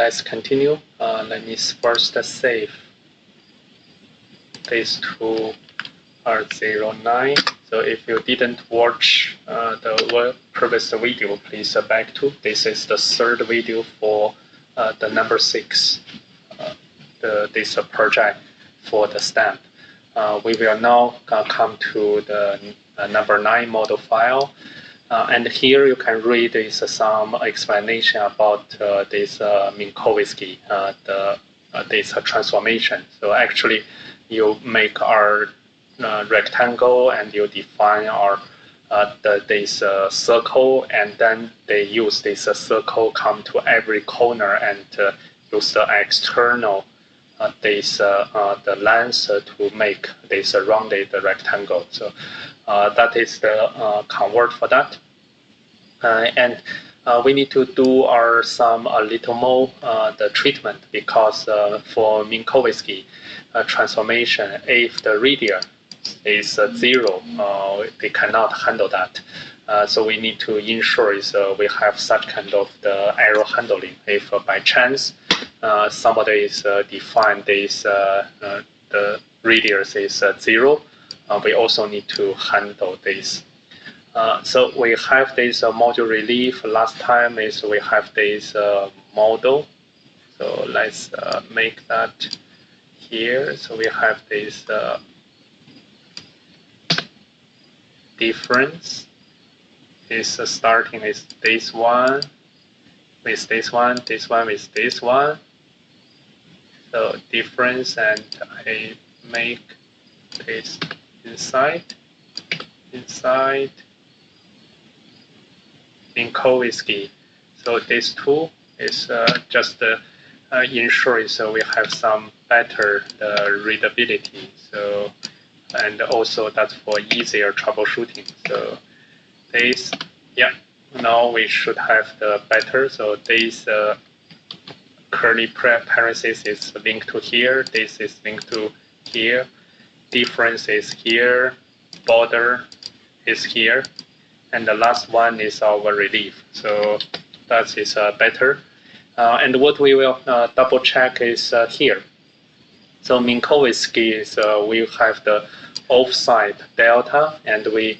let's continue. Let me first save these two are 09. So if you didn't watch the previous video, please back to. This is the third video for the number 6, this project for the stamp. We will now come to the number 9 model file. And here you can read some explanation about this Minkowski, this transformation. So actually, you make our rectangle and you define our this circle, and then they use this circle come to every corner and use the external the length to make this rounded rectangle. So that is the convert for that. And we need to do some a little more the treatment, because for Minkowski transformation, if the radius is 0, they cannot handle that. So we need to ensure we have such kind of the error handling. If by chance somebody is define this the radius is 0, we also need to handle this. So we have this module relief. Last time is we have this model. So let's make that here. So we have this difference is starting with this one, with this one, this one with this one. So difference, and I make this inside Minkowski. So this two is just ensure so we have some better readability. So and also that's for easier troubleshooting. So this, yeah, now we should have the better. So this curly parenthesis is linked to here. This is linked to here. Difference is here. Border is here. And the last one is our relief. So that is better. And what we will double check is here. So Minkowski is we have the offside delta, and we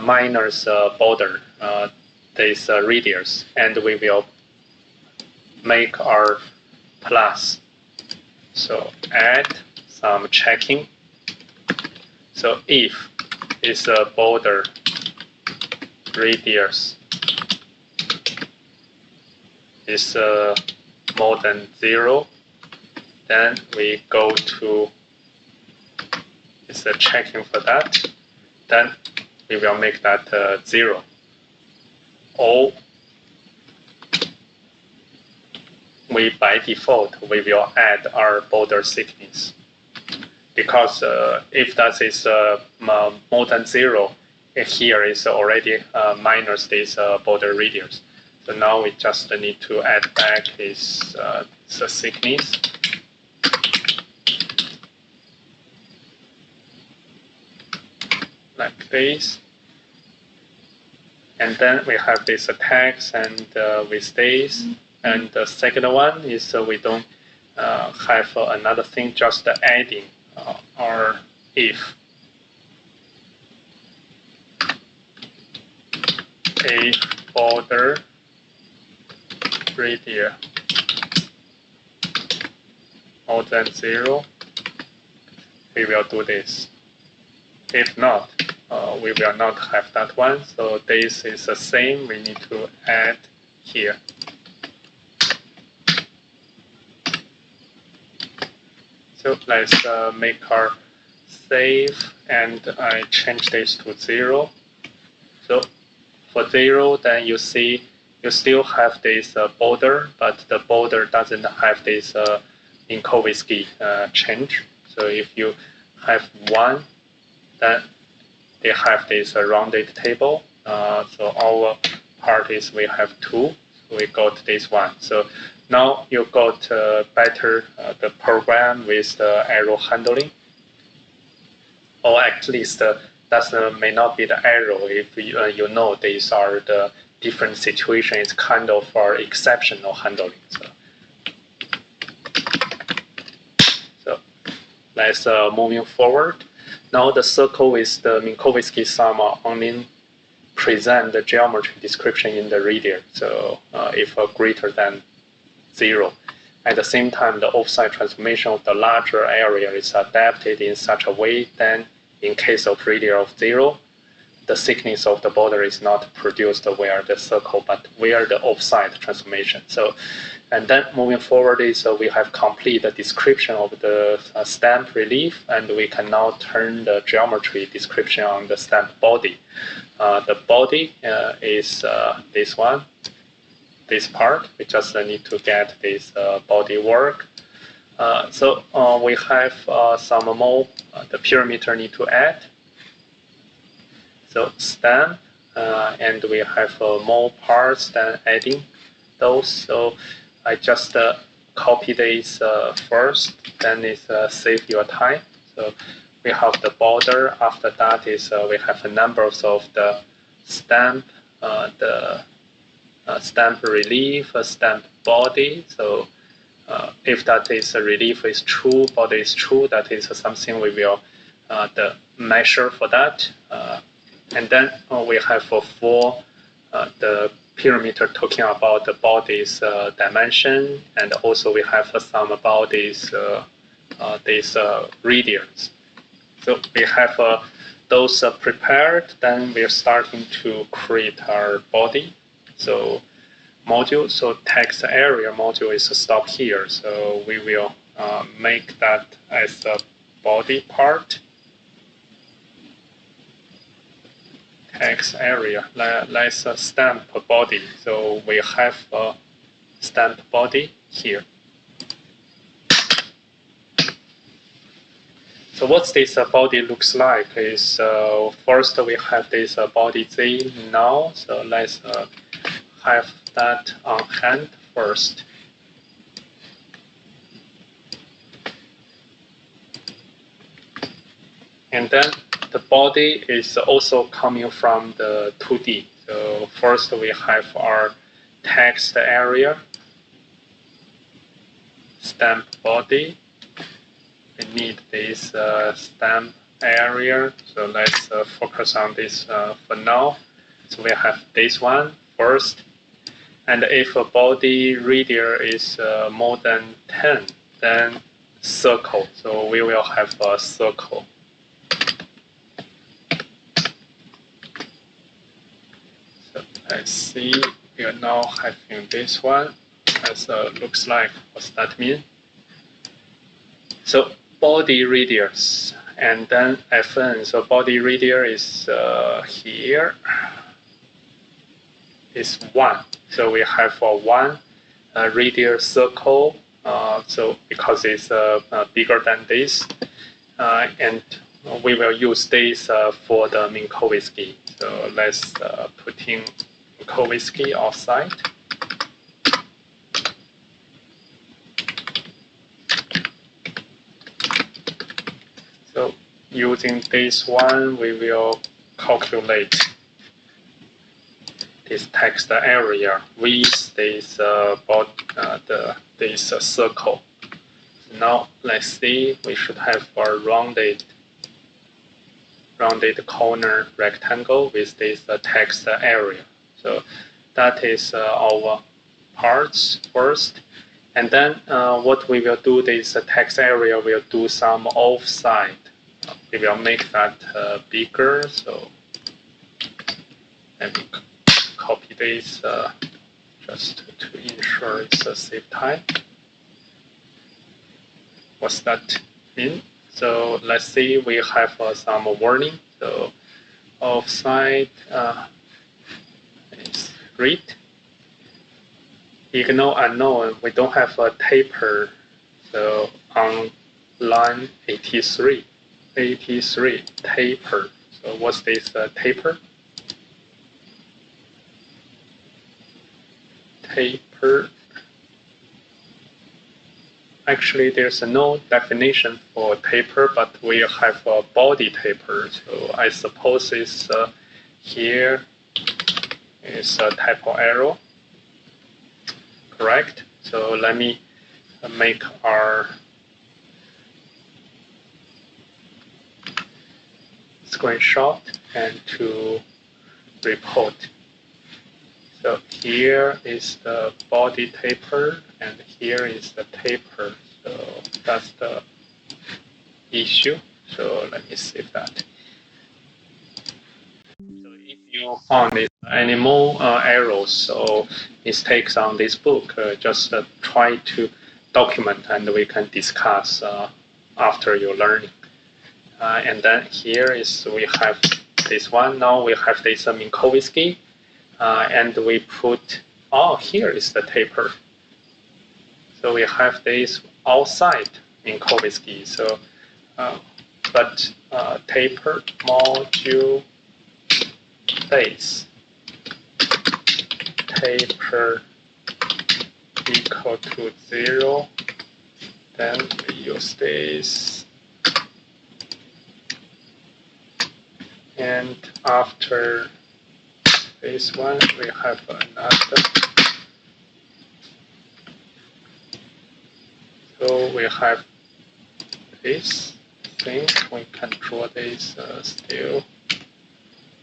minus border this radius, and we will make our plus. So add some checking. So if it's a border radius is more than 0, then we go to checking for that. Then we will make that 0. Or we by default we will add our border thickness, because if that is more than 0, here is already minus this border radius. So now we just need to add back this the thickness. Like this. And then we have this text and with this. And the second one is we don't have another thing, just adding our if border radius more than 0, we will do this. If not, we will not have that one. So this is the same. We need to add here. So let's make our save, and I change this to 0. So for 0, then you see you still have this border, but the border doesn't have this Minkowski change. So if you have 1, then they have this rounded table. So our part is we have 2. So we got this one. So now you got better the program with the error handling, or at least that may not be the error if you know these are the different situations. It's kind of our exceptional handling. So let's moving forward. Now the circle with the Minkowski sum only present the geometry description in the radius. So if greater than 0. At the same time, the offside transformation of the larger area is adapted in such a way that in case of radius of 0, the thickness of the border is not produced where the circle, but where the offside transformation. So, and then moving forward is we have complete the description of the stamp relief, and we can now turn the geometry description on the stamp body. The body is this one, this part. We just need to get this body work. So we have some more, the perimeter need to add. So stamp, and we have more parts than adding those. So I just copy this first, then is save your time. So we have the border. After that is we have a numbers of the stamp, the stamp relief, stamp body. So if that is a relief is true, body is true, that is something we will the measure for that. And then we have for the perimeter talking about the body's dimension, and also we have some about this radius. So we have those prepared, then we're starting to create our body. So module, so text area module is stopped here. So we will make that as a body part. Text area, let's stamp body. So we have a stamp body here. So what this body looks like is first we have this body Z now. So let's have that on hand first. And then the body is also coming from the 2D. So first we have our text area, stamp body. We need this stamp area. So let's focus on this for now. So we have this one first. And if a body radius is more than 10, then circle. So we will have a circle. Let's see, we are now having this one as looks like. What's that mean? So body radius, and then Fn. So body radius is here. Is 1. So we have a 1 radius circle. So because it's bigger than this, and we will use this for the Minkowski. So let's put in Minkowski outside. So using this one, we will calculate this text area with this this circle. Now let's see, we should have a rounded corner rectangle with this text area. So that is our parts first. And then what we will do, this text area will do some offside. We will make that bigger. So let me copy this just to ensure it's a save time. What's that mean? So let's see, we have some warning. So offside is read. Ignore unknown. We don't have a taper. So on line 83 taper. So what's this taper? Taper. Actually, there's no definition for taper, but we have a body taper. So I suppose it's here is a typo arrow. Correct. So let me make our screenshot and to report. So here is the body taper, and here is the taper. So that's the issue. So let me save that. So if you found any more errors or mistakes on this book, just try to document, and we can discuss after your learning. And then here is we have this one. Now we have this Minkowski, and we put, oh, here is the taper. So we have this outside Minkowski. So, but taper module base taper equal to 0. Then we use this. And after this one, we have another. So we have this thing. We can draw this still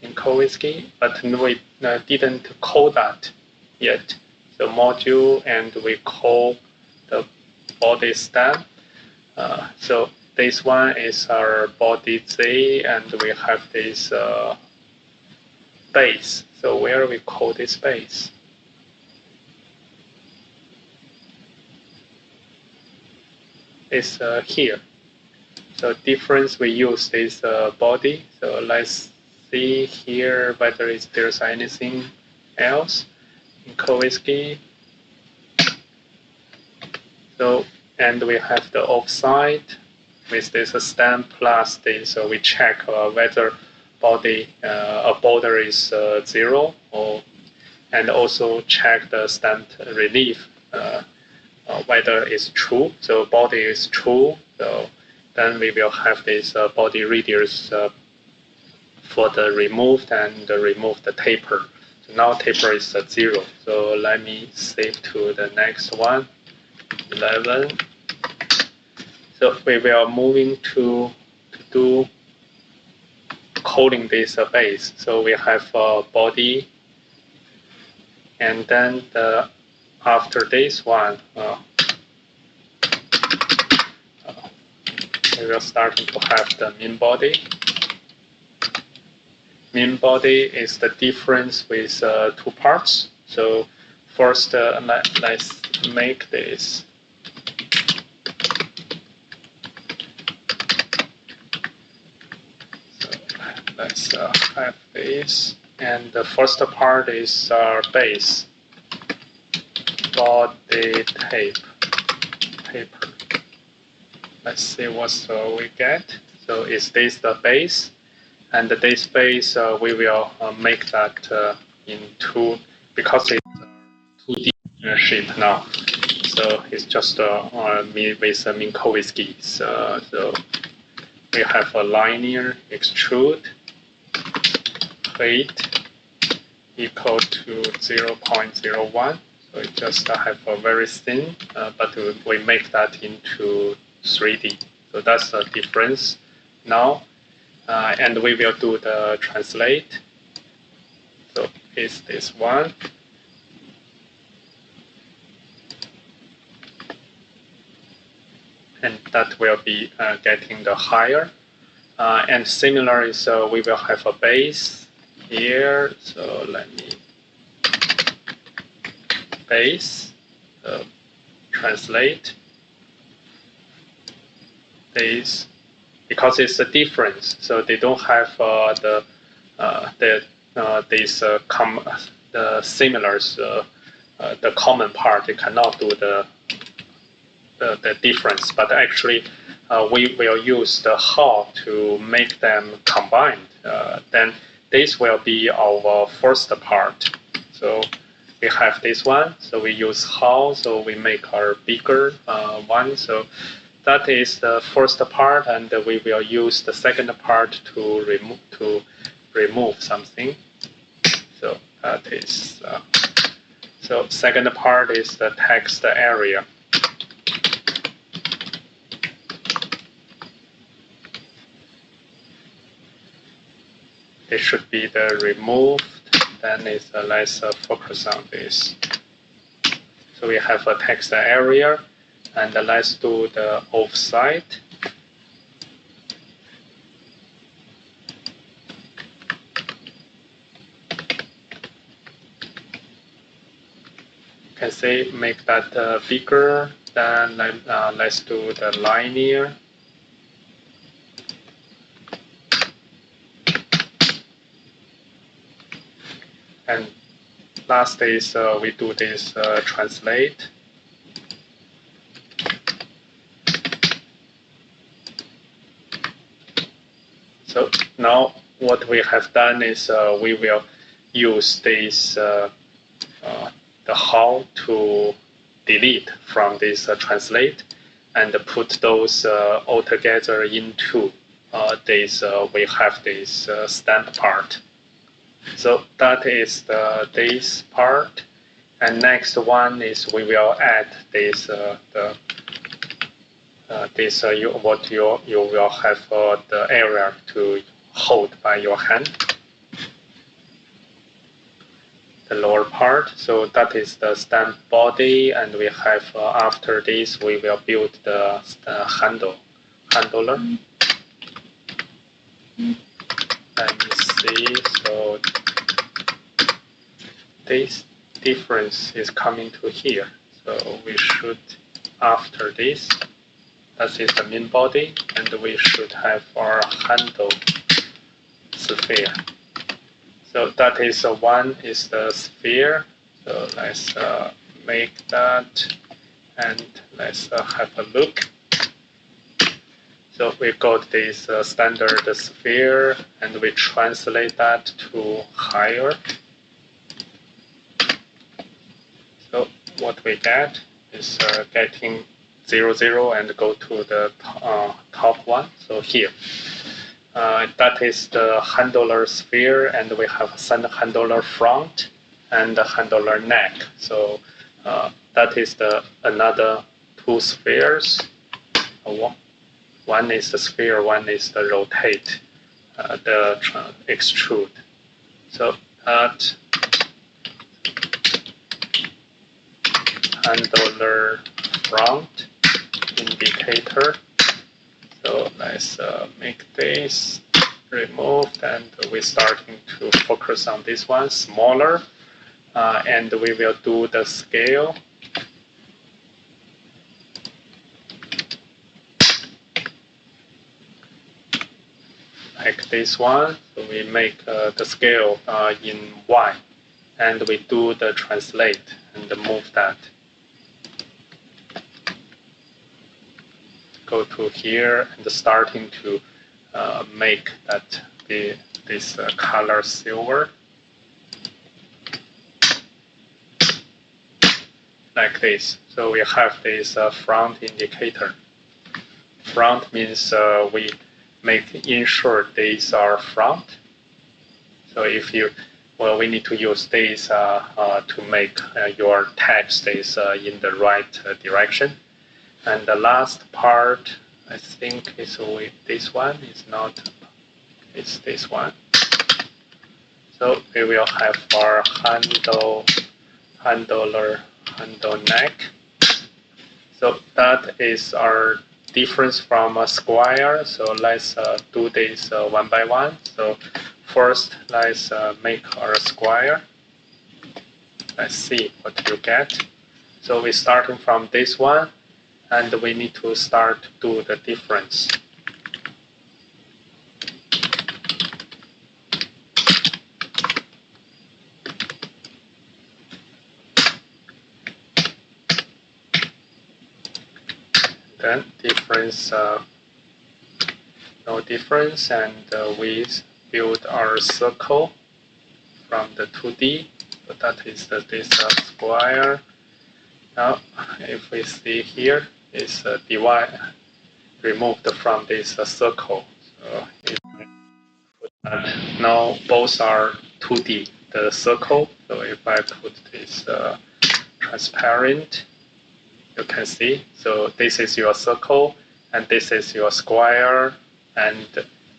in Minkowski, but we didn't call that yet. So module, and we call the body stem. So this one is our body Z, and we have this base. So where we call this base? It's here. So difference, we use this body. So let's see here whether there's anything else in Minkowski. So, and we have the offside with this stem plus this. So we check whether body a border is 0, and also check the stem relief whether it's true. So body is true. So then we will have this body radius for the removed, and remove the taper. So now taper is 0. So let me save to the next one, 11. So we will moving to do calling this base. So we have body, and then after this one, we will start to have the mean body. Mean body is the difference with 2 parts. So first, let's make this. So let's have this, and the first part is our base. Body taper. Let's see what we get. So is this the base? And this base, we will make that in 2, because it's 2D shape now. So it's just with Minkowski. So we have a linear extrude height equal to 0.01. So we just have a very thin, but we make that into 3D. So that's the difference now. And we will do the translate. So is this one. And that will be getting the higher. And similarly, so we will have a base here. So let me base, translate this. Because it's a difference, so they don't have the similars, the common part. They cannot do the difference. But actually, we will use the how to make them combined. Then this will be our first part. So we have this one. So we use how. So we make our bigger one. So that is the first part, and we will use the second part to remove something. So that is so second part is the text area. it should be the removed. Then let's focus on this. So we have a text area, and let's do the offset. You can say make that bigger. Then let's do the linear. And last is we do this translate. So now what we have done is we will use this the how to delete from this translate and put those all together into this we have this stamp part. So that is this part, and next one is we will add this what you will have the area to hold by your hand, the lower part. So that is the stamp body, and we have after this we will build the handler. Let me see. So this difference is coming to here. So we should, after this, that is the main body, and we should have our handle sphere. So that is one is the sphere. So let's make that, and let's have a look. So we got this standard sphere, and we translate that to higher. So what we get is getting 0, 0 and go to the top one. So here, that is the handler sphere, and we have handler front and the handler neck. So that is the another two spheres. One is the sphere, one is the rotate, the extrude. So that handler front indicator. So let's make this removed, and we're starting to focus on this one smaller, and we will do the scale. Like this one, so we make the scale in Y, and we do the translate and move that. Go to here and starting to make that this color silver, like this. So we have this front indicator. Front means we ensure these are front. So if you, well, we need to use these to make your text is in the right direction. And the last part, I think, is with this one. It's not. It's this one. So we will have our handle neck. So that is our difference from a square. So let's do this one by one. So first, let's make our square. Let's see what you get. So we're starting from this one, and we need to start to do the difference. Then difference, no difference, and we build our circle from the 2D. So that is this square. Now, if we see here, it's removed from this circle. So now both are 2D, the circle. So if I put this transparent, you can see. So this is your circle, and this is your square, and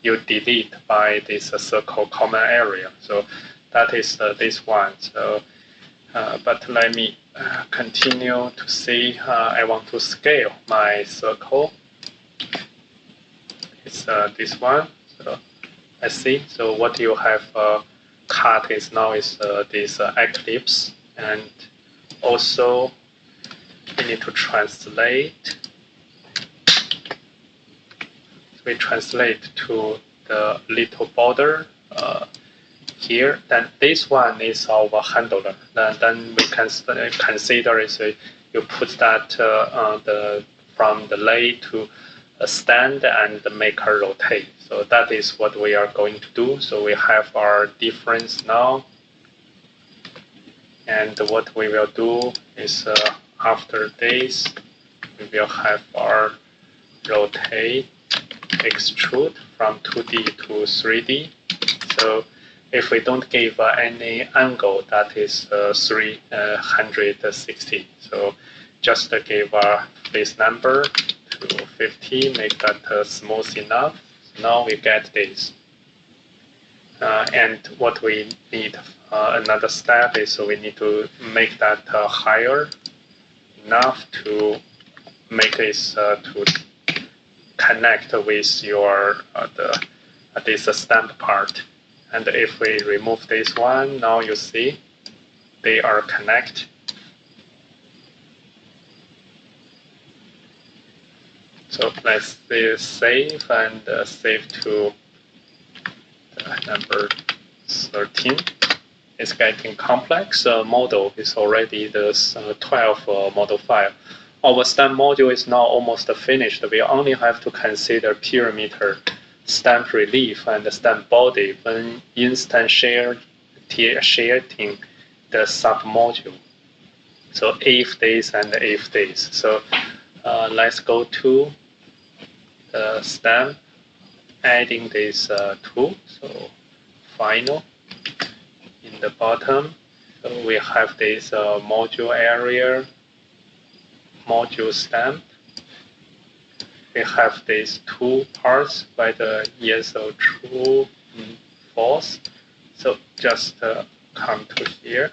you delete by this circle common area. So that is this one. So, but let me continue to see. I want to scale my circle. It's this one. So I see. So what you have cut is now is this eclipse, and also we need to translate. We translate to the little border here. Then this one is our handler. Then we can consider is you put that from the lay to a stand and make her rotate. So that is what we are going to do. So we have our difference now. And what we will do is after this, we will have our rotate, extrude from 2D to 3D. So if we don't give any angle, that is 360. So just give this number to 50, make that smooth enough. So now we get this. And what we need, another step is we need to make that higher enough to make this to connect with your this stamp part. And if we remove this one, now you see they are connected. So let's save and save to number 13. It's getting complex. Model is already the 12 model file. Our stamp module is now almost finished. We only have to consider parameter, stamp relief, and stamp body when instantiating the sub-module. So if this and if this. So let's go to the stamp, adding this tool. So final in the bottom. So we have this module area, module stamp. We have these two parts, whether yes or true, false. So just come to here.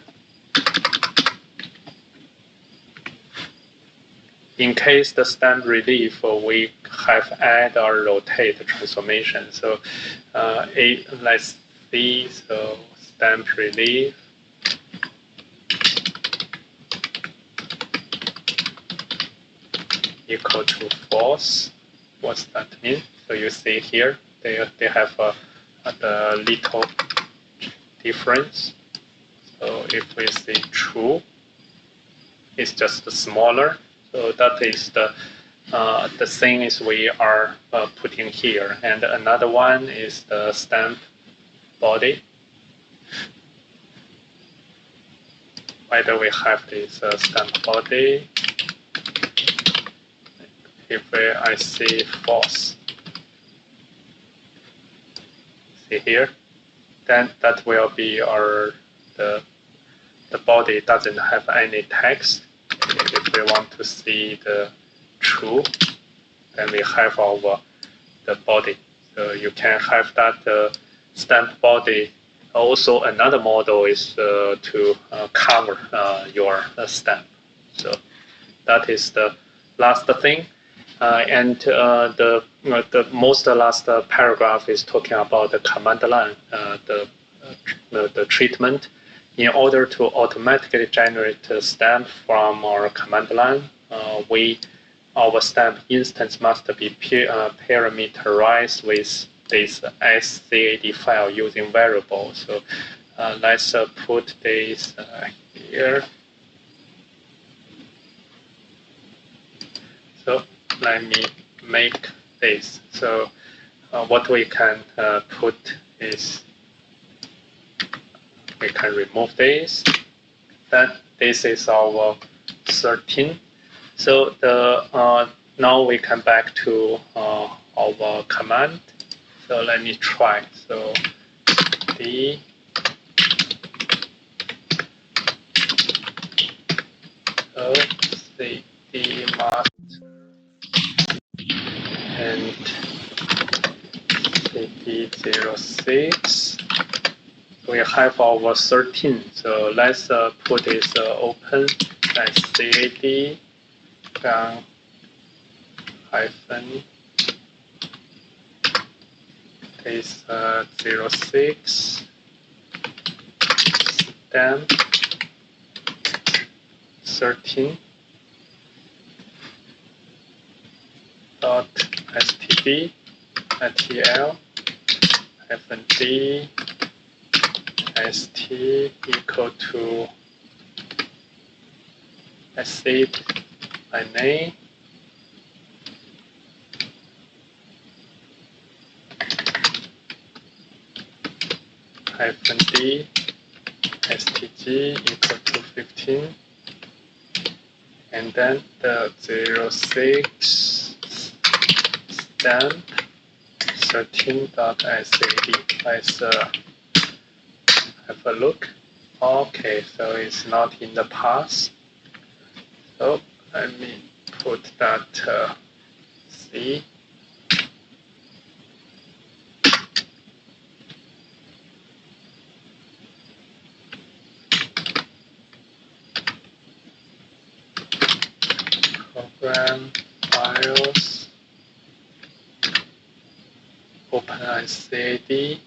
In case the stamp relief, we have add or rotate transformation. So let's see. So stamp relief. Equal to false. What's that mean? So you see here, they have the little difference. So if we say true, it's just smaller. So that is the thing is we are putting here. And another one is the stamp body. Whether we have this stamp body. If I see false, see here, then that will be our the body doesn't have any text. If we want to see the true, then we have our the body. So you can have that stamp body. Also, another model is to cover your stamp. So that is the last thing. And the most last paragraph is talking about the command line, the treatment. In order to automatically generate a stamp from our command line, our stamp instance must be parameterized with this SCAD file using variables. So let's put this here. So let me make this. So what we can put is we can remove this. Then this is our 13. So the now we come back to our command. So let me try. So D C D master and STP06. We have our 13. So let's put this OpenSCAD hyphen this 06 stamp 13 dot std atl hyphen d st equal to acid by name hyphen d stg equal to 15, and then the 06 stamp 13.sad. Let's have a look. Okay, so it's not in the path. So let me put that C. Program files, OpenSCAD,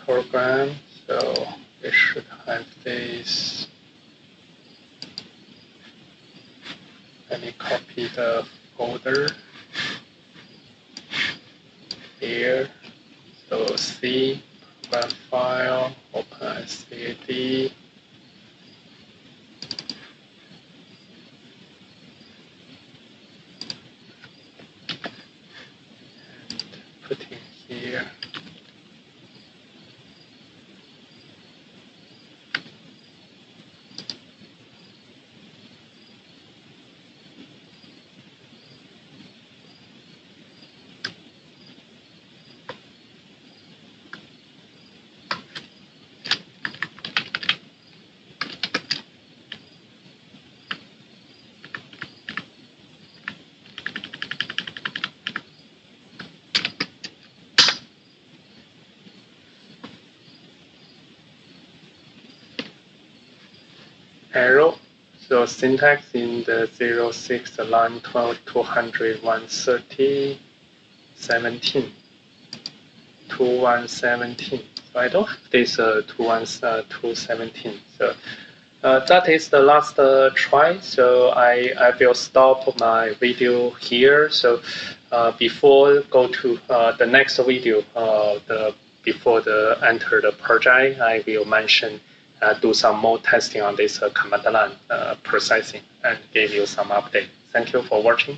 program. So we should have this. Let me copy the folder here. So C, program file, OpenSCAD. And put in here. Arrow. So syntax in the 06 line 12 200 130 17 2117. So I don't have this 217. So that is the last try. So I will stop my video here. So before go to the next video, before the enter the project, I will mention do some more testing on this command line processing and give you some update. Thank you for watching.